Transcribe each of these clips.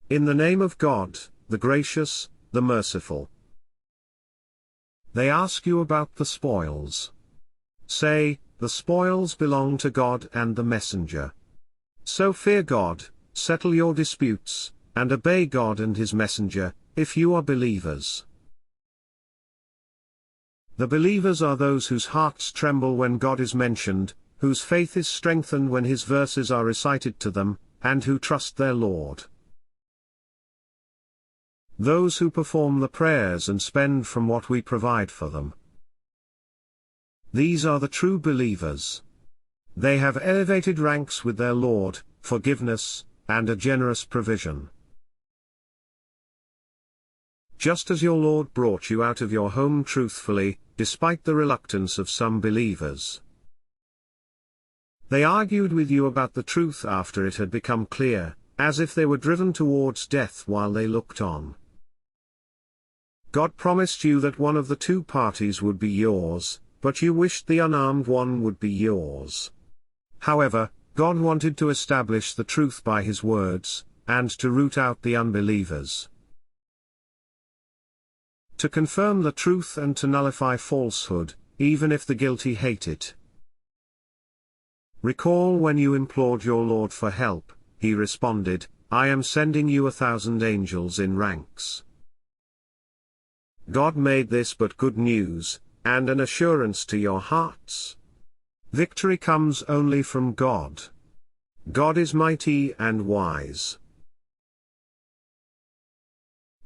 In the name of God, the gracious, the merciful. They ask you about the spoils. Say, the spoils belong to God and the messenger. So fear God, settle your disputes, and obey God and his messenger, if you are believers. The believers are those whose hearts tremble when God is mentioned, whose faith is strengthened when his verses are recited to them, and who trust their Lord. Those who perform the prayers and spend from what we provide for them. These are the true believers. They have elevated ranks with their Lord, forgiveness, and a generous provision. Just as your Lord brought you out of your home truthfully, despite the reluctance of some believers. They argued with you about the truth after it had become clear, as if they were driven towards death while they looked on. God promised you that one of the two parties would be yours, but you wished the unarmed one would be yours. However, God wanted to establish the truth by his words, and to root out the unbelievers. To confirm the truth and to nullify falsehood, even if the guilty hate it. Recall when you implored your Lord for help, he responded, I am sending you 1,000 angels in ranks. God made this but good news, and an assurance to your hearts. Victory comes only from God. God is mighty and wise.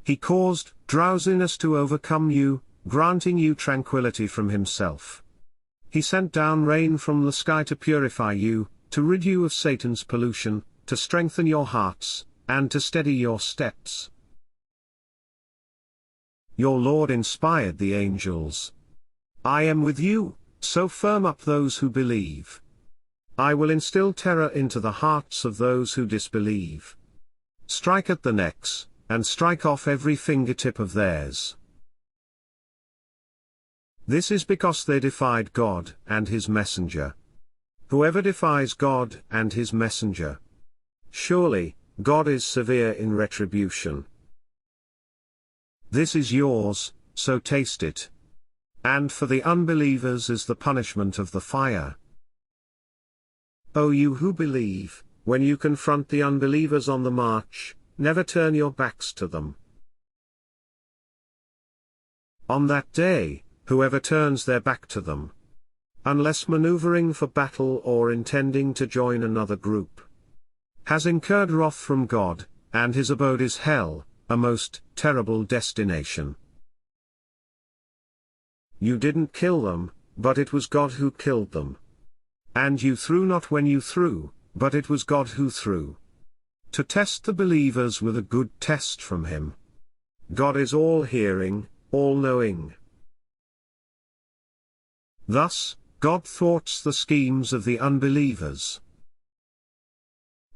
He caused drowsiness to overcome you, granting you tranquility from himself. He sent down rain from the sky to purify you, to rid you of Satan's pollution, to strengthen your hearts, and to steady your steps. Your Lord inspired the angels. I am with you, so firm up those who believe. I will instill terror into the hearts of those who disbelieve. Strike at the necks, and strike off every fingertip of theirs. This is because they defied God and his messenger. Whoever defies God and his messenger. Surely, God is severe in retribution. This is yours, so taste it. And for the unbelievers is the punishment of the fire. O you who believe, when you confront the unbelievers on the march, never turn your backs to them. On that day, whoever turns their back to them, unless maneuvering for battle or intending to join another group, has incurred wrath from God, and his abode is hell, a most terrible destination. You didn't kill them, but it was God who killed them. And you threw not when you threw, but it was God who threw. To test the believers with a good test from him. God is all-hearing, all-knowing. Thus, God thwarts the schemes of the unbelievers.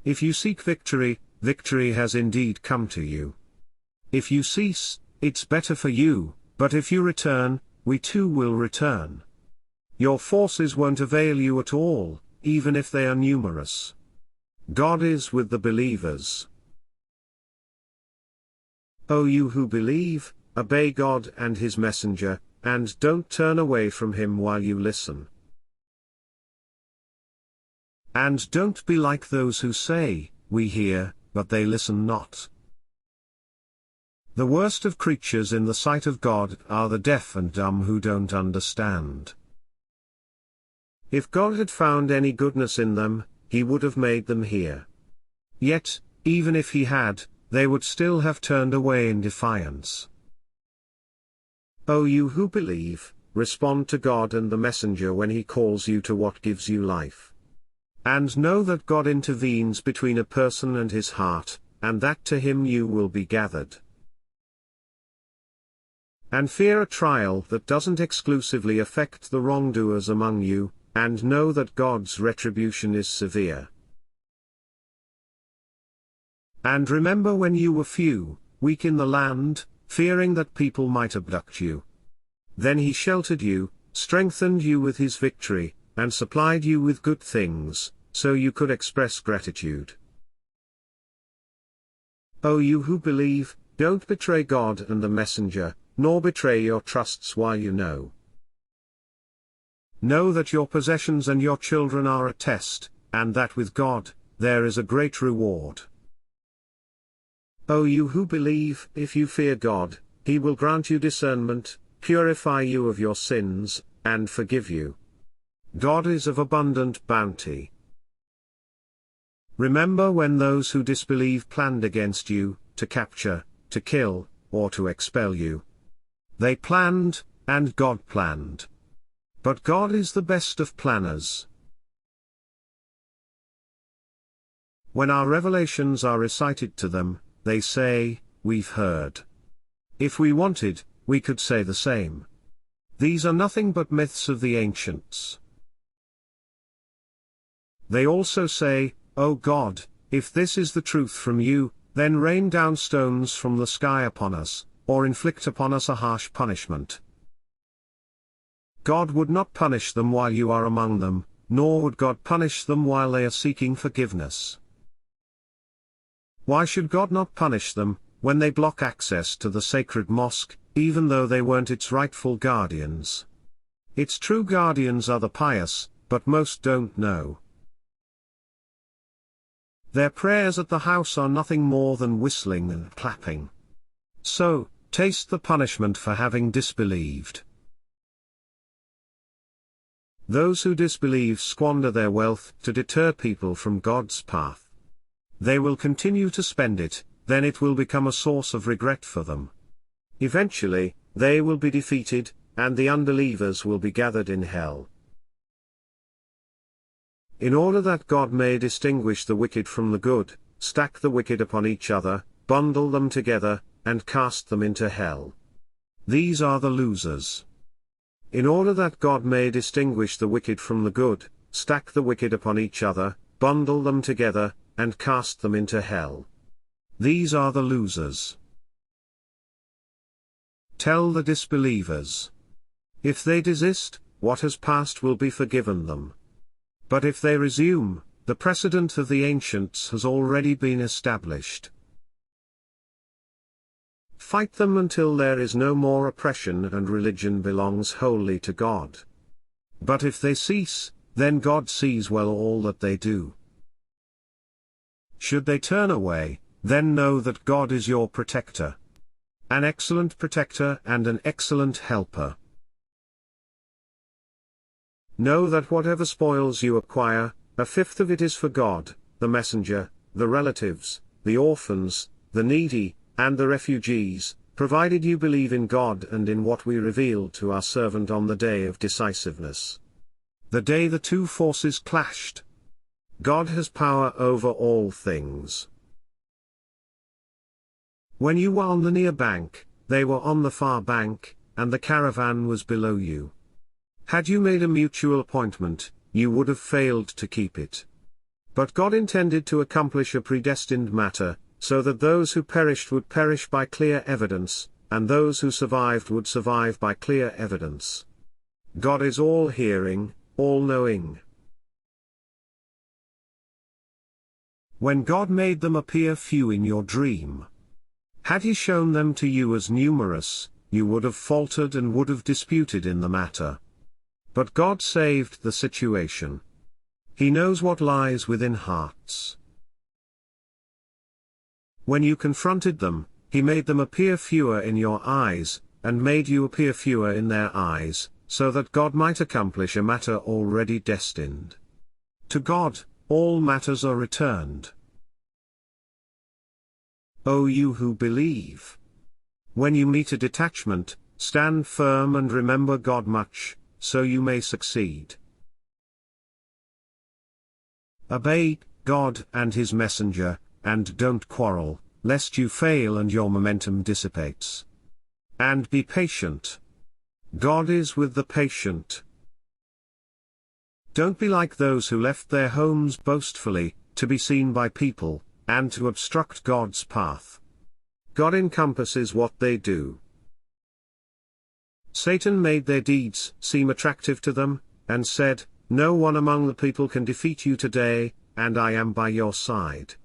If you seek victory, victory has indeed come to you. If you cease, it's better for you, but if you return, we too will return. Your forces won't avail you at all, even if they are numerous. God is with the believers. O you who believe, obey God and his messenger, and don't turn away from him while you listen. And don't be like those who say, we hear, but they listen not. The worst of creatures in the sight of God are the deaf and dumb who don't understand. If God had found any goodness in them, he would have made them hear. Yet, even if he had, they would still have turned away in defiance. O you who believe, respond to God and the messenger when he calls you to what gives you life. And know that God intervenes between a person and his heart, and that to him you will be gathered. And fear a trial that doesn't exclusively affect the wrongdoers among you, and know that God's retribution is severe. And remember when you were few, weak in the land, fearing that people might abduct you. Then he sheltered you, strengthened you with his victory, and supplied you with good things, so you could express gratitude. O you who believe, don't betray God and the messenger, nor betray your trusts while you know. Know that your possessions and your children are a test, and that with God, there is a great reward. O you who believe, if you fear God, He will grant you discernment, purify you of your sins, and forgive you. God is of abundant bounty. Remember when those who disbelieve planned against you, to capture, to kill, or to expel you. They planned, and God planned. But God is the best of planners. When our revelations are recited to them, they say, "We've heard." If we wanted, we could say the same. These are nothing but myths of the ancients. They also say, "O God, if this is the truth from you, then rain down stones from the sky upon us, or inflict upon us a harsh punishment." God would not punish them while you are among them, nor would God punish them while they are seeking forgiveness. Why should God not punish them, when they block access to the sacred mosque, even though they weren't its rightful guardians? Its true guardians are the pious, but most don't know. Their prayers at the house are nothing more than whistling and clapping. So, taste the punishment for having disbelieved. Those who disbelieve squander their wealth to deter people from God's path. They will continue to spend it, then it will become a source of regret for them. Eventually, they will be defeated, and the unbelievers will be gathered in hell. In order that God may distinguish the wicked from the good, stack the wicked upon each other, bundle them together, and cast them into hell. These are the losers. In order that God may distinguish the wicked from the good, stack the wicked upon each other, bundle them together, and cast them into hell. These are the losers. Tell the disbelievers. If they desist, what has passed will be forgiven them. But if they resume, the precedent of the ancients has already been established. Fight them until there is no more oppression and religion belongs wholly to God. But if they cease, then God sees well all that they do. Should they turn away, then know that God is your protector. An excellent protector and an excellent helper. Know that whatever spoils you acquire, a fifth of it is for God, the messenger, the relatives, the orphans, the needy, and the refugees, provided you believe in God and in what we revealed to our servant on the day of decisiveness. The day the two forces clashed. God has power over all things. When you were on the near bank, they were on the far bank, and the caravan was below you. Had you made a mutual appointment, you would have failed to keep it. But God intended to accomplish a predestined matter, so that those who perished would perish by clear evidence, and those who survived would survive by clear evidence. God is all-hearing, all-knowing. When God made them appear few in your dream, had He shown them to you as numerous, you would have faltered and would have disputed in the matter. But God saved the situation. He knows what lies within hearts. When you confronted them, He made them appear fewer in your eyes, and made you appear fewer in their eyes, so that God might accomplish a matter already destined. To God, all matters are returned. O you who believe! When you meet a detachment, stand firm and remember God much, so you may succeed. Obey God and His messenger, and don't quarrel, lest you fail and your momentum dissipates. And be patient. God is with the patient. Don't be like those who left their homes boastfully, to be seen by people, and to obstruct God's path. God encompasses what they do. Satan made their deeds seem attractive to them, and said, "No one among the people can defeat you today, and I am by your side."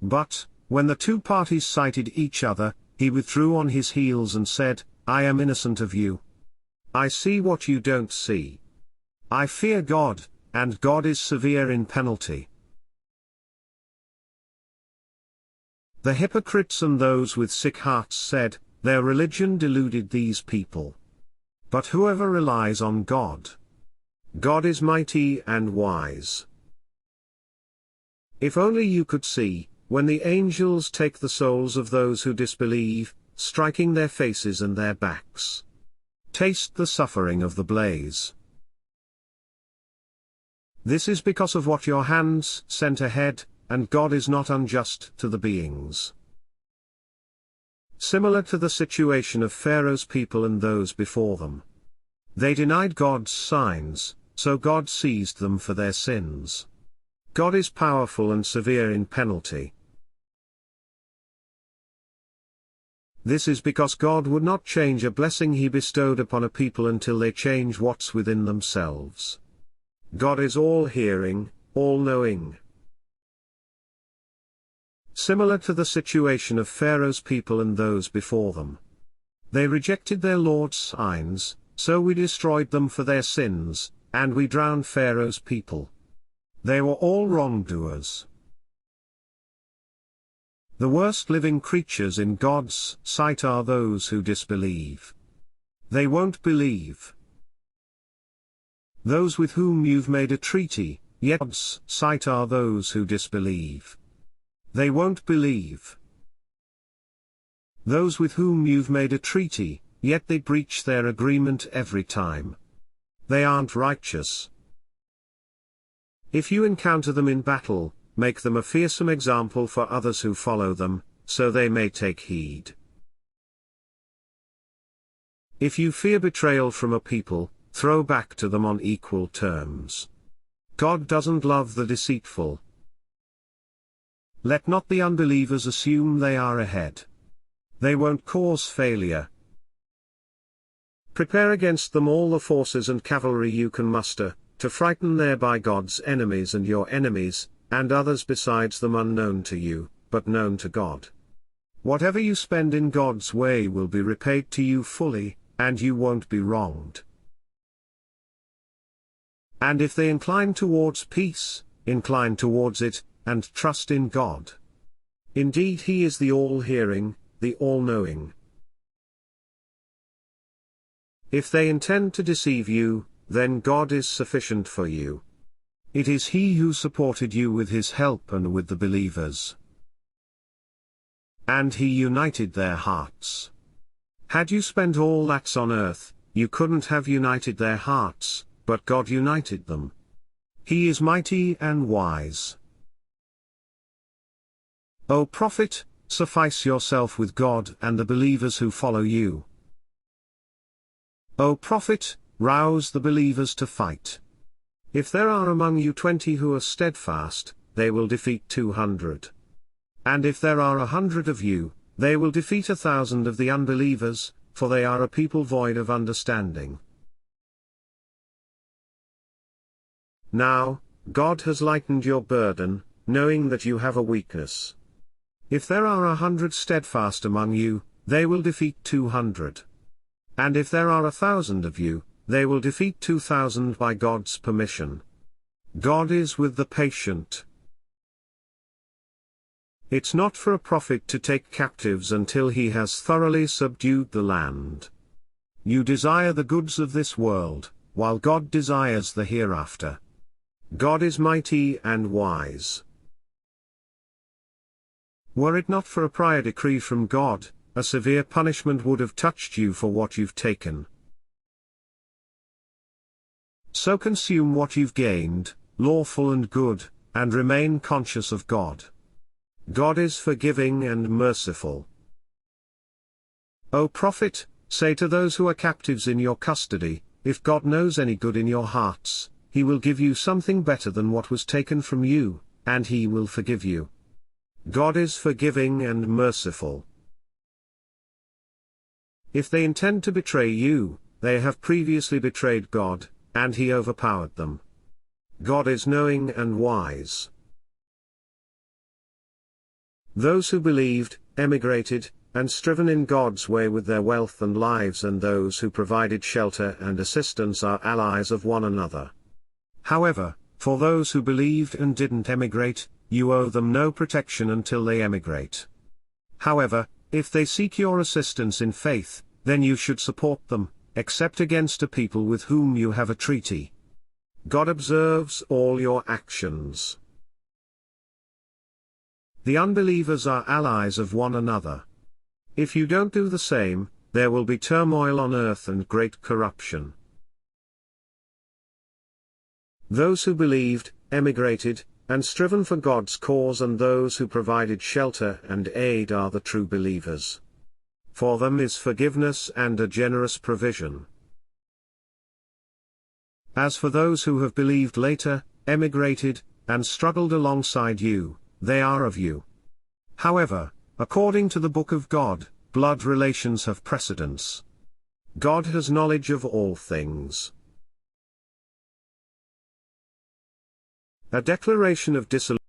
But, When the two parties sighted each other, he withdrew on his heels and said, I am innocent of you. I see what you don't see. I fear God, and God is severe in penalty. The hypocrites and those with sick hearts said, their religion deluded these people. But whoever relies on God, God is mighty and wise. If only you could see, when the angels take the souls of those who disbelieve, striking their faces and their backs. Taste the suffering of the blaze. This is because of what your hands sent ahead, and God is not unjust to the beings. Similar to the situation of Pharaoh's people and those before them. They denied God's signs, so God seized them for their sins. God is powerful and severe in penalty. This is because God would not change a blessing he bestowed upon a people until they change what's within themselves. God is all-hearing, all-knowing. Similar to the situation of Pharaoh's people and those before them. They rejected their Lord's signs, so we destroyed them for their sins, and we drowned Pharaoh's people. They were all wrongdoers. The worst living creatures in God's sight are those who disbelieve. They won't believe. Those with whom you've made a treaty, yet God's sight are those who disbelieve. They won't believe. Those with whom you've made a treaty, yet they breach their agreement every time. They aren't righteous. If you encounter them in battle, make them a fearsome example for others who follow them, so they may take heed. If you fear betrayal from a people, throw back to them on equal terms. God doesn't love the deceitful. Let not the unbelievers assume they are ahead. They won't cause failure. Prepare against them all the forces and cavalry you can muster, to frighten thereby God's enemies and your enemies, and others besides them unknown to you, but known to God. Whatever you spend in God's way will be repaid to you fully, and you won't be wronged. And if they incline towards peace, incline towards it, and trust in God. Indeed He is the all-hearing, the all-knowing. If they intend to deceive you, then God is sufficient for you. It is He who supported you with His help and with the believers. And He united their hearts. Had you spent all that's on earth, you couldn't have united their hearts, but God united them. He is mighty and wise. O prophet, suffice yourself with God and the believers who follow you. O prophet, rouse the believers to fight. If there are among you 20 who are steadfast, they will defeat 200. And if there are 100 of you, they will defeat 1,000 of the unbelievers, for they are a people void of understanding. Now, God has lightened your burden, knowing that you have a weakness. If there are 100 steadfast among you, they will defeat 200. And if there are 1,000 of you, they will defeat 2,000 by God's permission. God is with the patient. It's not for a prophet to take captives until he has thoroughly subdued the land. You desire the goods of this world, while God desires the hereafter. God is mighty and wise. Were it not for a prior decree from God, a severe punishment would have touched you for what you've taken. So consume what you've gained, lawful and good, and remain conscious of God. God is forgiving and merciful. O prophet, say to those who are captives in your custody, if God knows any good in your hearts, He will give you something better than what was taken from you, and He will forgive you. God is forgiving and merciful. If they intend to betray you, they have previously betrayed God, and He overpowered them. God is knowing and wise. Those who believed, emigrated, and striven in God's way with their wealth and lives, and those who provided shelter and assistance are allies of one another. However, for those who believed and didn't emigrate, you owe them no protection until they emigrate. However, if they seek your assistance in faith, then you should support them, except against a people with whom you have a treaty. God observes all your actions. The unbelievers are allies of one another. If you don't do the same, there will be turmoil on earth and great corruption. Those who believed, emigrated, and striven for God's cause, and those who provided shelter and aid are the true believers. For them is forgiveness and a generous provision. As for those who have believed later, emigrated, and struggled alongside you, they are of you. However, according to the Book of God, blood relations have precedence. God has knowledge of all things. A declaration of dissolution.